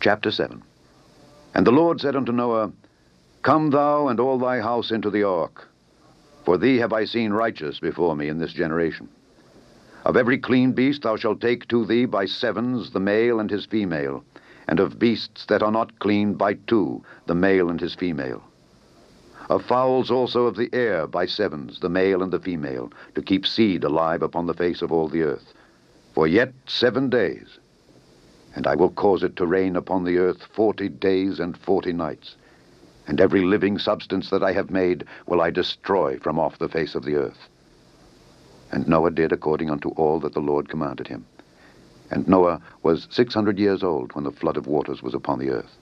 Chapter 7. And the Lord said unto Noah, Come thou and all thy house into the ark, for thee have I seen righteous before me in this generation. Of every clean beast thou shalt take to thee by sevens the male and his female, and of beasts that are not clean by two, the male and his female. Of fowls also of the air by sevens, the male and the female, to keep seed alive upon the face of all the earth. For yet 7 days, and I will cause it to rain upon the earth 40 days and 40 nights. And every living substance that I have made will I destroy from off the face of the earth. And Noah did according unto all that the Lord commanded him. And Noah was 600 years old when the flood of waters was upon the earth.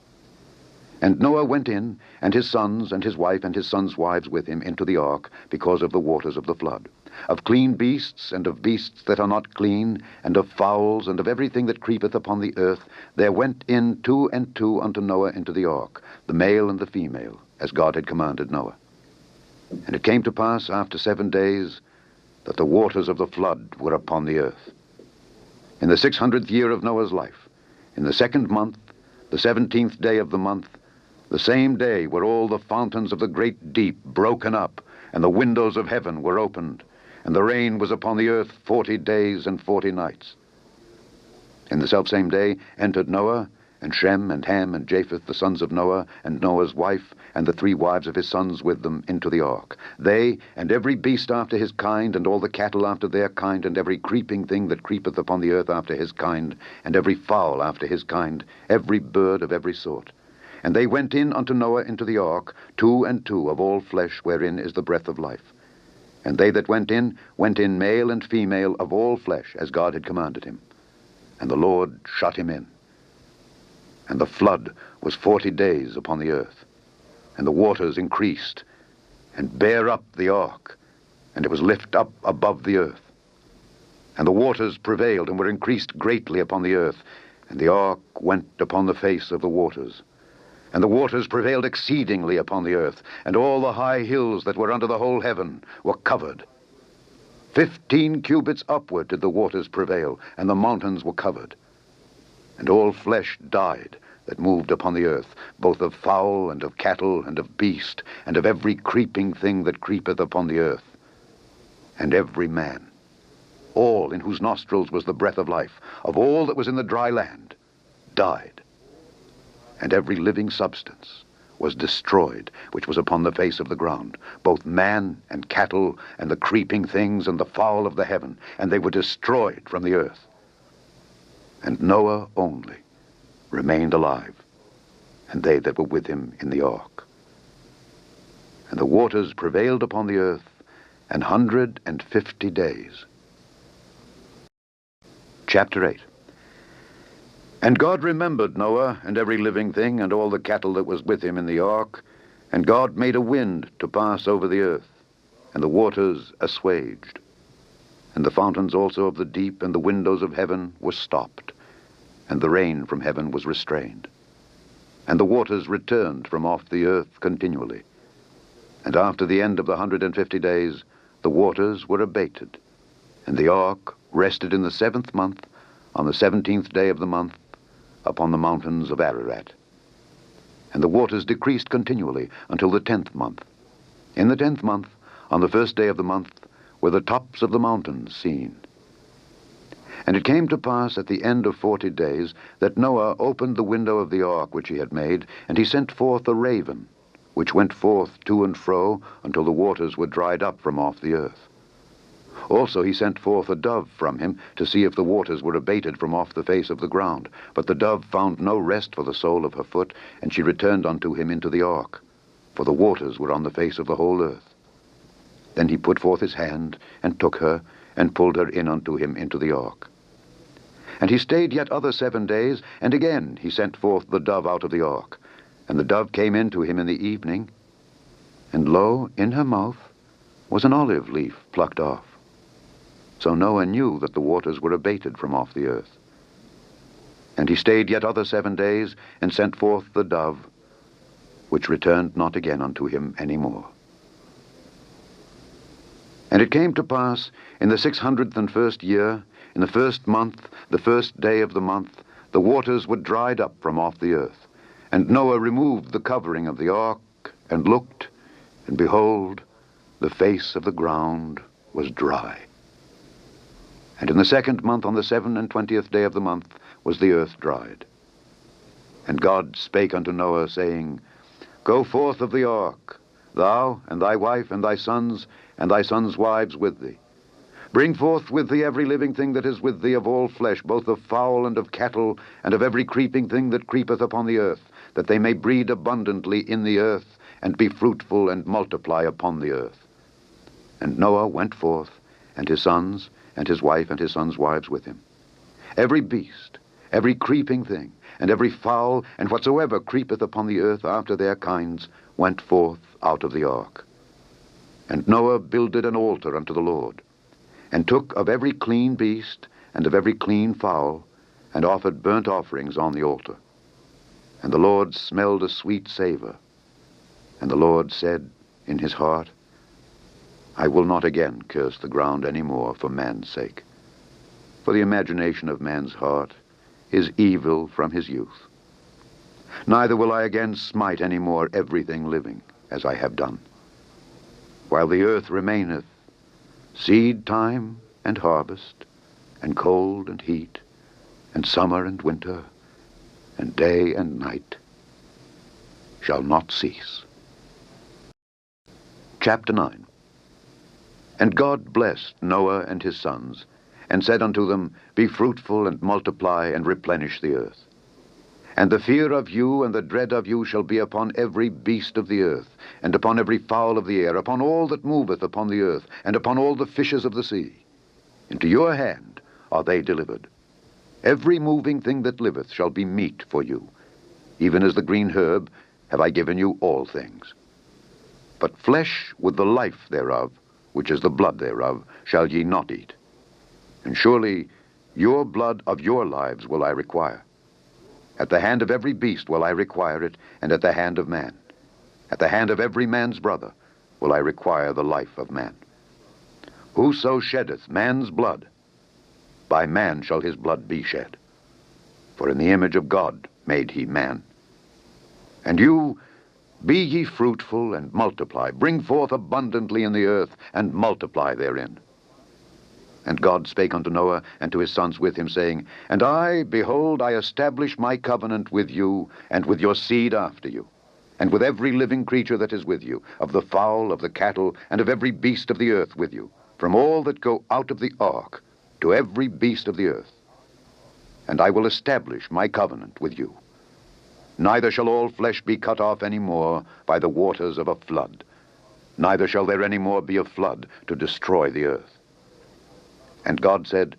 And Noah went in, and his sons, and his wife, and his sons' wives with him into the ark, because of the waters of the flood. Of clean beasts, and of beasts that are not clean, and of fowls, and of everything that creepeth upon the earth, there went in 2 and 2 unto Noah into the ark, the male and the female, as God had commanded Noah. And it came to pass after 7 days, that the waters of the flood were upon the earth. In the 600th year of Noah's life, in the 2nd month, the 17th day of the month, the same day were all the fountains of the great deep broken up, and the windows of heaven were opened, and the rain was upon the earth 40 days and 40 nights. In the selfsame day entered Noah, and Shem, and Ham, and Japheth, the sons of Noah, and Noah's wife, and the 3 wives of his sons with them, into the ark. They, and every beast after his kind, and all the cattle after their kind, and every creeping thing that creepeth upon the earth after his kind, and every fowl after his kind, every bird of every sort. And they went in unto Noah into the ark, 2 and 2 of all flesh wherein is the breath of life. And they that went in male and female of all flesh, as God had commanded him. And the Lord shut him in. And the flood was 40 days upon the earth. And the waters increased, and bare up the ark, and it was lift up above the earth. And the waters prevailed, and were increased greatly upon the earth, and the ark went upon the face of the waters. And the waters prevailed exceedingly upon the earth, and all the high hills that were under the whole heaven were covered. 15 cubits upward did the waters prevail, and the mountains were covered. And all flesh died that moved upon the earth, both of fowl, and of cattle, and of beast, and of every creeping thing that creepeth upon the earth. And every man, all in whose nostrils was the breath of life, of all that was in the dry land, died. And every living substance was destroyed, which was upon the face of the ground, both man and cattle, and the creeping things, and the fowl of the heaven, and they were destroyed from the earth. And Noah only remained alive, and they that were with him in the ark. And the waters prevailed upon the earth 150 days. Chapter 8. And God remembered Noah, and every living thing, and all the cattle that was with him in the ark. And God made a wind to pass over the earth, and the waters assuaged. And the fountains also of the deep and the windows of heaven were stopped, and the rain from heaven was restrained. And the waters returned from off the earth continually. And after the end of the 150 days, the waters were abated. And the ark rested in the 7th month, on the 17th day of the month, upon the mountains of Ararat. And the waters decreased continually until the 10th month. In the 10th month, on the 1st day of the month, were the tops of the mountains seen. And it came to pass at the end of 40 days that Noah opened the window of the ark which he had made, and he sent forth a raven, which went forth to and fro until the waters were dried up from off the earth. Also he sent forth a dove from him to see if the waters were abated from off the face of the ground. But the dove found no rest for the sole of her foot, and she returned unto him into the ark, for the waters were on the face of the whole earth. Then he put forth his hand, and took her, and pulled her in unto him into the ark. And he stayed yet other 7 days, and again he sent forth the dove out of the ark. And the dove came in to him in the evening, and lo, in her mouth was an olive leaf plucked off. So Noah knew that the waters were abated from off the earth. And he stayed yet other 7 days, and sent forth the dove, which returned not again unto him any more. And it came to pass in the 601st year, in the 1st month, the 1st day of the month, the waters were dried up from off the earth. And Noah removed the covering of the ark, and looked, and behold, the face of the ground was dry. And in the 2nd month, on the 27th day of the month, was the earth dried. And God spake unto Noah, saying, Go forth of the ark, thou, and thy wife, and thy sons wives with thee. Bring forth with thee every living thing that is with thee of all flesh, both of fowl and of cattle, and of every creeping thing that creepeth upon the earth, that they may breed abundantly in the earth, and be fruitful and multiply upon the earth. And Noah went forth, and his sons, and his wife, and his sons' wives with him. Every beast, every creeping thing, and every fowl, and whatsoever creepeth upon the earth after their kinds, went forth out of the ark. And Noah builded an altar unto the Lord, and took of every clean beast, and of every clean fowl, and offered burnt offerings on the altar. And the Lord smelled a sweet savor. And the Lord said in his heart, I will not again curse the ground any more for man's sake. For the imagination of man's heart is evil from his youth. Neither will I again smite any more everything living, as I have done. While the earth remaineth, seed time and harvest, and cold and heat, and summer and winter, and day and night shall not cease. Chapter 9. And God blessed Noah and his sons, and said unto them, Be fruitful, and multiply, and replenish the earth. And the fear of you and the dread of you shall be upon every beast of the earth, and upon every fowl of the air, upon all that moveth upon the earth, and upon all the fishes of the sea. Into your hand are they delivered. Every moving thing that liveth shall be meat for you. Even as the green herb have I given you all things. But flesh with the life thereof, which is the blood thereof, shall ye not eat. And surely your blood of your lives will I require. At the hand of every beast will I require it, and at the hand of man. At the hand of every man's brother will I require the life of man. Whoso sheddeth man's blood, by man shall his blood be shed. For in the image of God made he man. And you, be ye fruitful, and multiply. Bring forth abundantly in the earth, and multiply therein. And God spake unto Noah, and to his sons with him, saying, And I, behold, I establish my covenant with you, and with your seed after you, and with every living creature that is with you, of the fowl, of the cattle, and of every beast of the earth with you, from all that go out of the ark, to every beast of the earth. And I will establish my covenant with you. Neither shall all flesh be cut off any more by the waters of a flood, neither shall there any more be a flood to destroy the earth. And God said,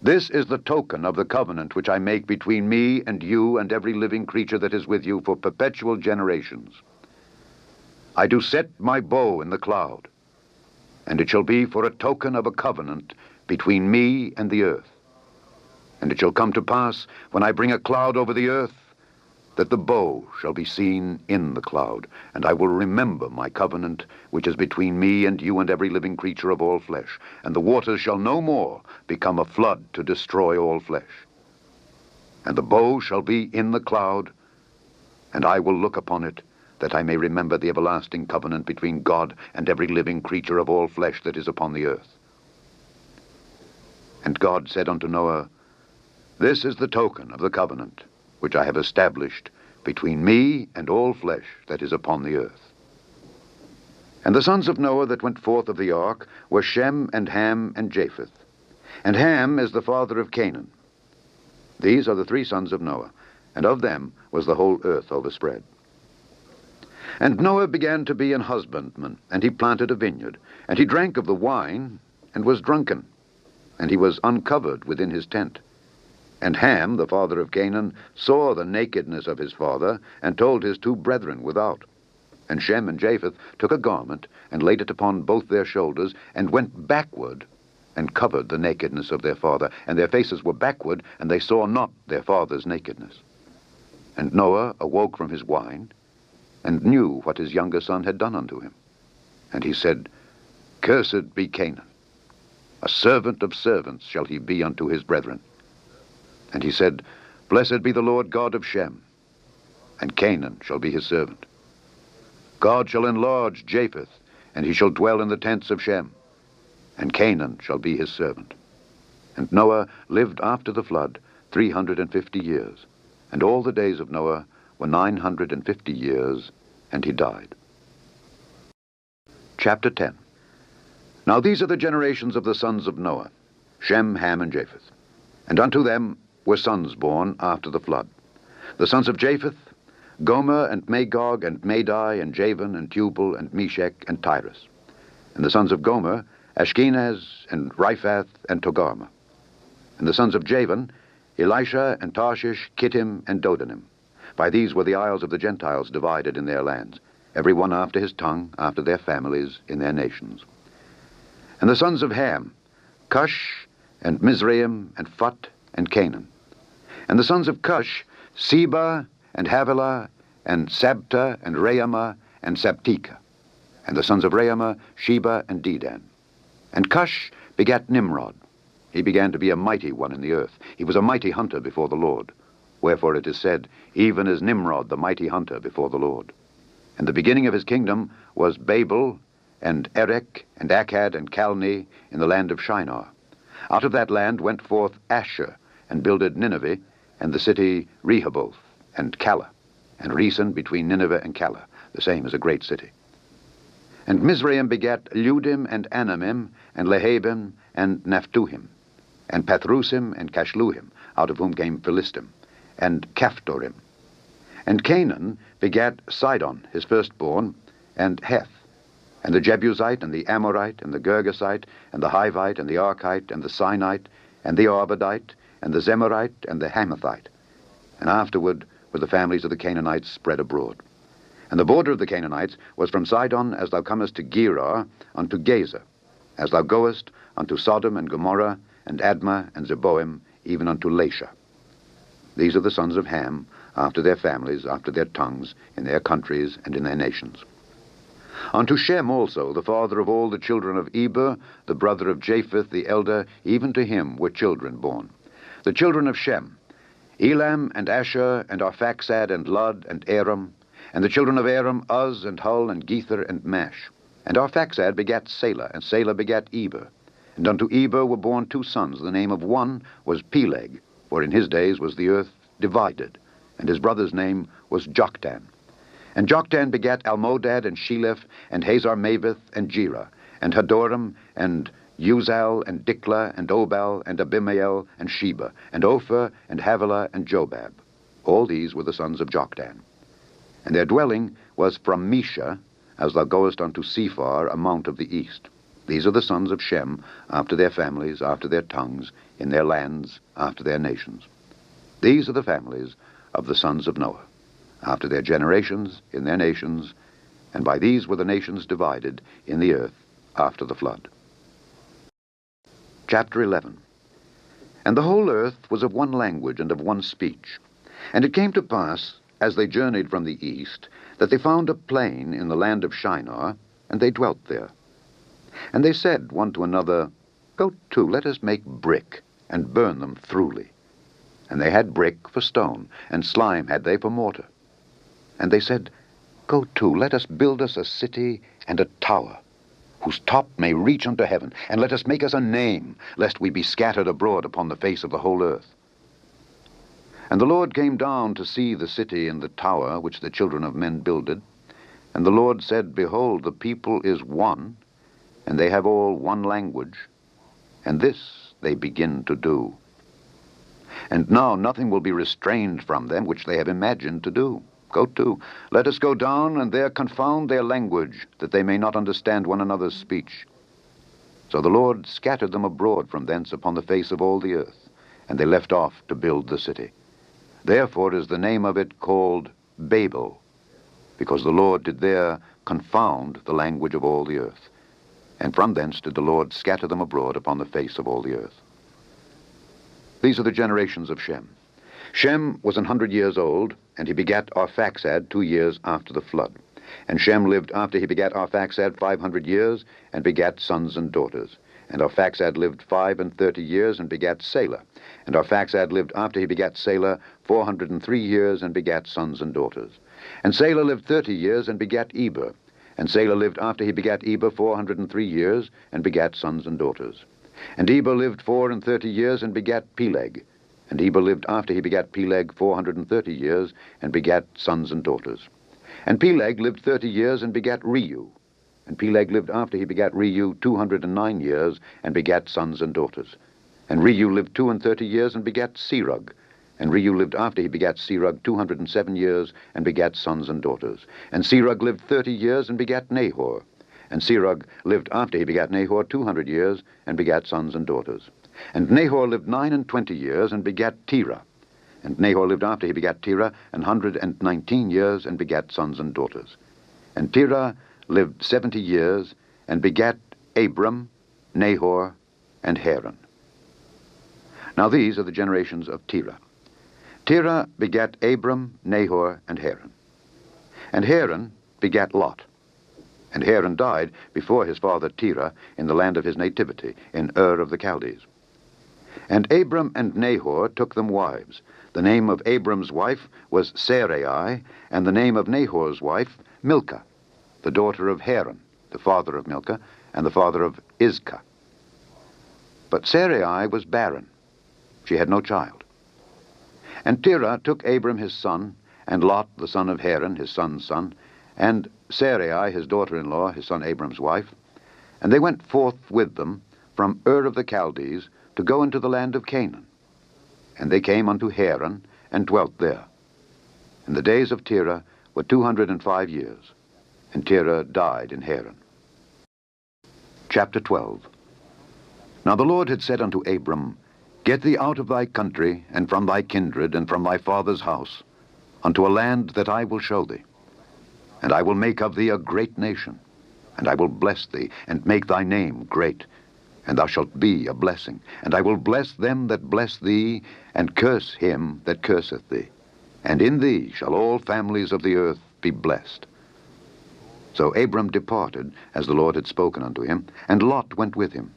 This is the token of the covenant which I make between me and you and every living creature that is with you for perpetual generations. I do set my bow in the cloud, and it shall be for a token of a covenant between me and the earth. And it shall come to pass, when I bring a cloud over the earth, that the bow shall be seen in the cloud, and I will remember my covenant, which is between me and you and every living creature of all flesh, and the waters shall no more become a flood to destroy all flesh. And the bow shall be in the cloud, and I will look upon it, that I may remember the everlasting covenant between God and every living creature of all flesh that is upon the earth. And God said unto Noah, This is the token of the covenant, which I have established between me and all flesh that is upon the earth. And the sons of Noah that went forth of the ark were Shem, and Ham, and Japheth. And Ham is the father of Canaan. These are the 3 sons of Noah, and of them was the whole earth overspread. And Noah began to be an husbandman, and he planted a vineyard, and he drank of the wine, and was drunken, and he was uncovered within his tent. And Ham, the father of Canaan, saw the nakedness of his father, and told his 2 brethren without. And Shem and Japheth took a garment, and laid it upon both their shoulders, and went backward, and covered the nakedness of their father. And their faces were backward, and they saw not their father's nakedness. And Noah awoke from his wine, and knew what his younger son had done unto him. And he said, Cursed be Canaan. A servant of servants shall he be unto his brethren. And he said, Blessed be the Lord God of Shem, and Canaan shall be his servant. God shall enlarge Japheth, and he shall dwell in the tents of Shem, and Canaan shall be his servant. And Noah lived after the flood 350 years, and all the days of Noah were 950 years, and he died. Chapter 10. Now these are the generations of the sons of Noah, Shem, Ham, and Japheth. And unto them were sons born after the flood. The sons of Japheth, Gomer, and Magog, and Madai, and Javan, and Tubal, and Meshech, and Tyrus. And the sons of Gomer, Ashkenaz, and Riphath, and Togarmah. And the sons of Javan, Elisha, and Tarshish, Kittim, and Dodanim. By these were the isles of the Gentiles divided in their lands, every one after his tongue, after their families, in their nations. And the sons of Ham, Cush, and Mizraim, and Phut, and Canaan. And the sons of Cush, Seba, and Havilah, and Sabta, and Raamah, and Sabteka. And the sons of Raamah, Sheba, and Dedan. And Cush begat Nimrod. He began to be a mighty one in the earth. He was a mighty hunter before the Lord. Wherefore it is said, even as Nimrod, the mighty hunter before the Lord. And the beginning of his kingdom was Babel, and Erech, and Akkad, and Calneh, in the land of Shinar. Out of that land went forth Asher, and builded Nineveh, and the city Rehoboth, and Calah, and Resen between Nineveh and Calah, the same as a great city. And Mizraim begat Ludim, and Anamim, and Lehabim, and Naphtuhim, and Pathrusim, and Cashluhim, out of whom came Philistim, and Caphtorim. And Canaan begat Sidon, his firstborn, and Heth, and the Jebusite, and the Amorite, and the Girgasite, and the Hivite, and the Archite, and the Sinite, and the Arvadite, and the Zemarite, and the Hamathite. And afterward were the families of the Canaanites spread abroad. And the border of the Canaanites was from Sidon as thou comest to Gerar unto Gaza, as thou goest unto Sodom and Gomorrah, and Admah, and Zeboim, even unto Lasha. These are the sons of Ham, after their families, after their tongues, in their countries, and in their nations. Unto Shem also, the father of all the children of Eber, the brother of Japheth the elder, even to him were children born. The children of Shem, Elam, and Asher, and Arphaxad, and Lud, and Aram. And the children of Aram, Uz, and Hul, and Gether, and Mash. And Arphaxad begat Salah, and Salah begat Eber. And unto Eber were born two sons. The name of one was Peleg, for in his days was the earth divided. And his brother's name was Joktan. And Joktan begat Almodad, and Sheleph, and Hazar-Maveth, and Jerah, and Hadoram, and Uzal, and Diklah, and Obal, and Abimael, and Sheba, and Ophir, and Havilah, and Jobab. All these were the sons of Joktan. And their dwelling was from Mesha, as thou goest unto Sephar, a mount of the east. These are the sons of Shem, after their families, after their tongues, in their lands, after their nations. These are the families of the sons of Noah, after their generations, in their nations, and by these were the nations divided in the earth after the flood. Chapter 11. And the whole earth was of one language and of one speech. And it came to pass, as they journeyed from the east, that they found a plain in the land of Shinar, and they dwelt there. And they said one to another, Go to, let us make brick, and burn them throughly. And they had brick for stone, and slime had they for mortar. And they said, Go to, let us build us a city and a tower, whose top may reach unto heaven, and let us make us a name, lest we be scattered abroad upon the face of the whole earth. And the Lord came down to see the city and the tower which the children of men builded. And the Lord said, Behold, the people is one, and they have all one language, and this they begin to do. And now nothing will be restrained from them which they have imagined to do. Go to, let us go down, and there confound their language, that they may not understand one another's speech. So the Lord scattered them abroad from thence upon the face of all the earth, and they left off to build the city. Therefore is the name of it called Babel, because the Lord did there confound the language of all the earth. And from thence did the Lord scatter them abroad upon the face of all the earth. These are the generations of Shem. Shem was 100 years old, and he begat Arphaxad 2 years after the flood. And Shem lived after he begat Arphaxad 500 years, and begat sons and daughters. And Arphaxad lived 35 years, and begat Salah. And Arphaxad lived after he begat Salah 403 years, and begat sons and daughters. And Salah lived 30 years, and begat Eber. And Salah lived after he begat Eber 403 years, and begat sons and daughters. And Eber lived 34 years, and begat Peleg. And Eber lived after he begat Peleg 430 years, and begat sons and daughters. And Peleg lived 30 years, and begat Reu. And Peleg lived after he begat Reu 209 years, and begat sons and daughters. And Reu lived 32 years, and begat Serug. And Reu lived after he begat Serug 207 years, and begat sons and daughters. And Serug lived 30 years, and begat Nahor. And Serug lived after he begat Nahor 200 years, and begat sons and daughters. And Nahor lived 29 years, and begat Terah. And Nahor lived after he begat Terah 119 years, and begat sons and daughters. And Terah lived 70 years, and begat Abram, Nahor, and Haran. Now these are the generations of Terah. Terah begat Abram, Nahor, and Haran. And Haran begat Lot. And Haran died before his father Terah in the land of his nativity, in Ur of the Chaldees. And Abram and Nahor took them wives. The name of Abram's wife was Sarai, and the name of Nahor's wife Milcah, the daughter of Haran, the father of Milcah, and the father of Iscah. But Sarai was barren. She had no child. And Terah took Abram his son, and Lot the son of Haran, his son's son, and Sarai his daughter-in-law, his son Abram's wife, and they went forth with them from Ur of the Chaldees to go into the land of Canaan. And they came unto Haran, and dwelt there. And the days of Terah were 205 years, and Terah died in Haran. Chapter 12. Now the Lord had said unto Abram, Get thee out of thy country, and from thy kindred, and from thy father's house, unto a land that I will show thee. And I will make of thee a great nation, and I will bless thee, and make thy name great, and thou shalt be a blessing. And I will bless them that bless thee, and curse him that curseth thee. And in thee shall all families of the earth be blessed. So Abram departed, as the Lord had spoken unto him, and Lot went with him.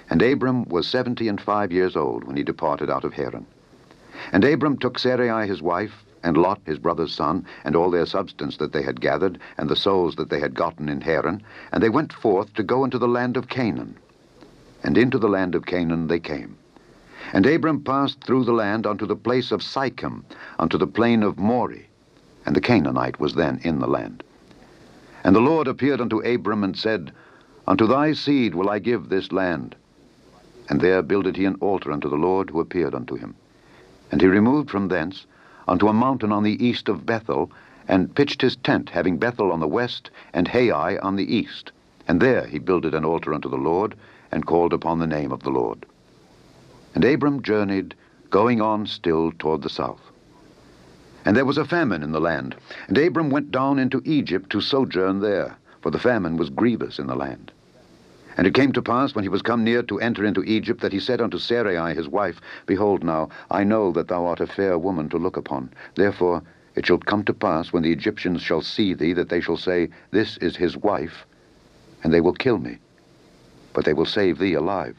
And Abram was 75 years old when he departed out of Haran. And Abram took Sarai his wife, and Lot his brother's son, and all their substance that they had gathered, and the souls that they had gotten in Haran, and they went forth to go into the land of Canaan. And into the land of Canaan they came. And Abram passed through the land unto the place of Sichem, unto the plain of Moreh, and the Canaanite was then in the land. And the Lord appeared unto Abram, and said, Unto thy seed will I give this land. And there builded he an altar unto the Lord who appeared unto him. And he removed from thence unto a mountain on the east of Bethel, and pitched his tent, having Bethel on the west, and Hai on the east. And there he builded an altar unto the Lord, and called upon the name of the Lord. And Abram journeyed, going on still toward the south. And there was a famine in the land, and Abram went down into Egypt to sojourn there, for the famine was grievous in the land. And it came to pass, when he was come near to enter into Egypt, that he said unto Sarai his wife, Behold now, I know that thou art a fair woman to look upon. Therefore it shall come to pass, when the Egyptians shall see thee, that they shall say, This is his wife, and they will kill me. But they will save thee alive.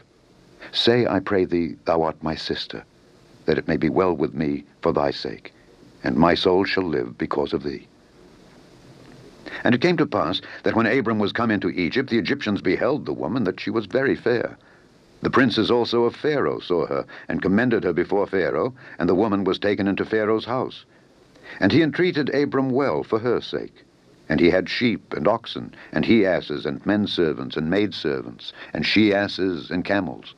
Say, I pray thee, thou art my sister, that it may be well with me for thy sake, and my soul shall live because of thee. And it came to pass that when Abram was come into Egypt, the Egyptians beheld the woman, that she was very fair. The princes also of Pharaoh saw her, and commended her before Pharaoh, and the woman was taken into Pharaoh's house. And he entreated Abram well for her sake. And he had sheep and oxen, and he-asses, and men-servants, and maid-servants, and she-asses, and camels.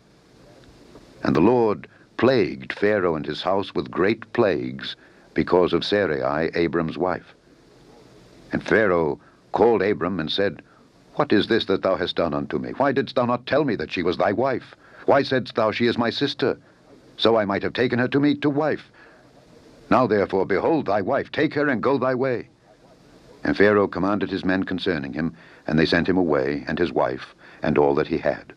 And the Lord plagued Pharaoh and his house with great plagues, because of Sarai, Abram's wife. And Pharaoh called Abram, and said, What is this that thou hast done unto me? Why didst thou not tell me that she was thy wife? Why saidst thou, She is my sister? So I might have taken her to me to wife. Now therefore, behold thy wife, take her, and go thy way. And Pharaoh commanded his men concerning him, and they sent him away, and his wife, and all that he had.